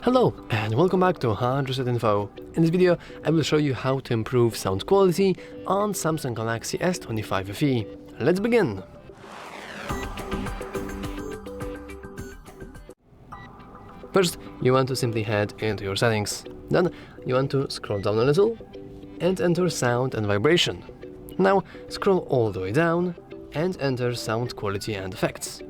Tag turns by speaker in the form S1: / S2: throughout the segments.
S1: Hello and welcome back to 100% Info. In this video I will show you how to improve sound quality on Samsung Galaxy S25 FE. Let's begin! First, you want to simply head into your settings. Then you want to scroll down a little and enter sound and vibration. Now scroll all the way down and enter sound quality and effects.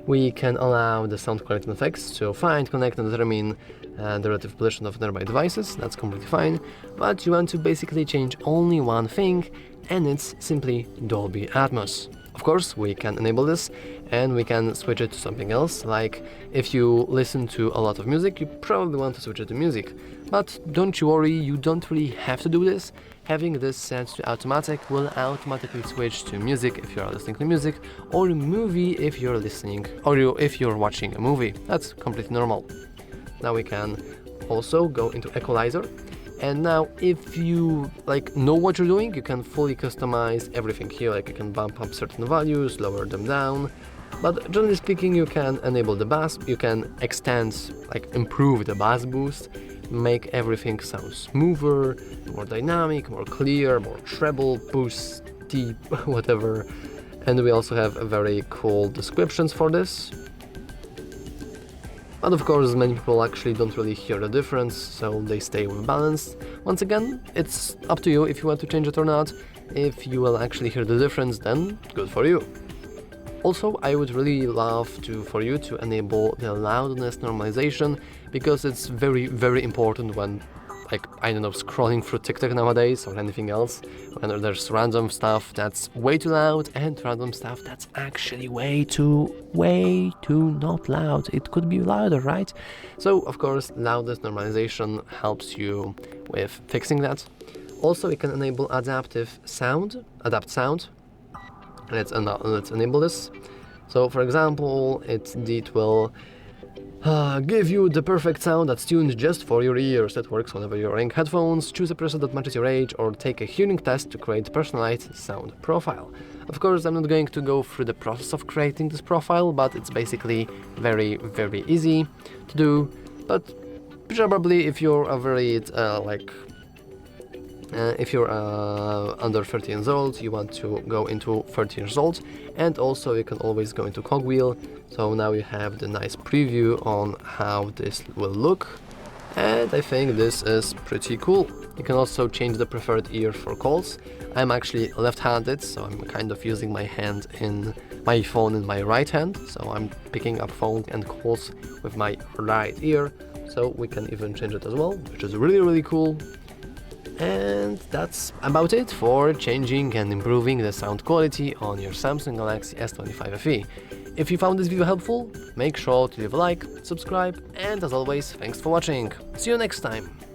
S1: We can allow the sound quality and effects to find, connect and determine the relative position of nearby devices. That's completely fine, but you want to basically change only one thing, and it's simply Dolby Atmos. Of course, we can enable this and we can switch it to something else, like if you listen to a lot of music, you probably want to switch it to music. But don't you worry, you don't really have to do this. Having this set to automatic will automatically switch to music if you are listening to music, or movie if you're listening, or if you're watching a movie. That's completely normal. Now we can also go into Equalizer. And now if you know what you're doing, you can fully customize everything here. Like you can bump up certain values, lower them down. But generally speaking, you can enable the bass, you can extend, improve the bass boost, make everything sound smoother, more dynamic, more clear, more treble, boost, deep, whatever. And we also have very cool descriptions for this. But of course, many people actually don't really hear the difference, so they stay with balance. Once again, it's up to you if you want to change it or not. If you will actually hear the difference, then good for you. Also, I would really love for you to enable the loudness normalization, because it's very, very important when, scrolling through TikTok nowadays or anything else, when there's random stuff that's way too loud and random stuff that's actually way too not loud. It could be louder, right? So, of course, loudness normalization helps you with fixing that. Also, you can enable adapt sound. Let's enable this. So, for example, it will give you the perfect sound that's tuned just for your ears. That works whenever you're wearing headphones. Choose a preset that matches your age, or take a hearing test to create personalized sound profile. Of course, I'm not going to go through the process of creating this profile, but it's basically very, very easy to do. But probably if you're a very if you're under 30 years old, you want to go into 30 years old, and also you can always go into cogwheel. So now you have the nice preview on how this will look, and I think this is pretty cool. You can also change the preferred ear for calls. I'm actually left-handed, so I'm kind of using my phone in my right hand, so I'm picking up phone and calls with my right ear. So we can even change it as well, which is really, really cool. And that's about it for changing and improving the sound quality on your Samsung Galaxy S25 FE. If you found this video helpful, make sure to leave a like, subscribe, and as always, thanks for watching. See you next time!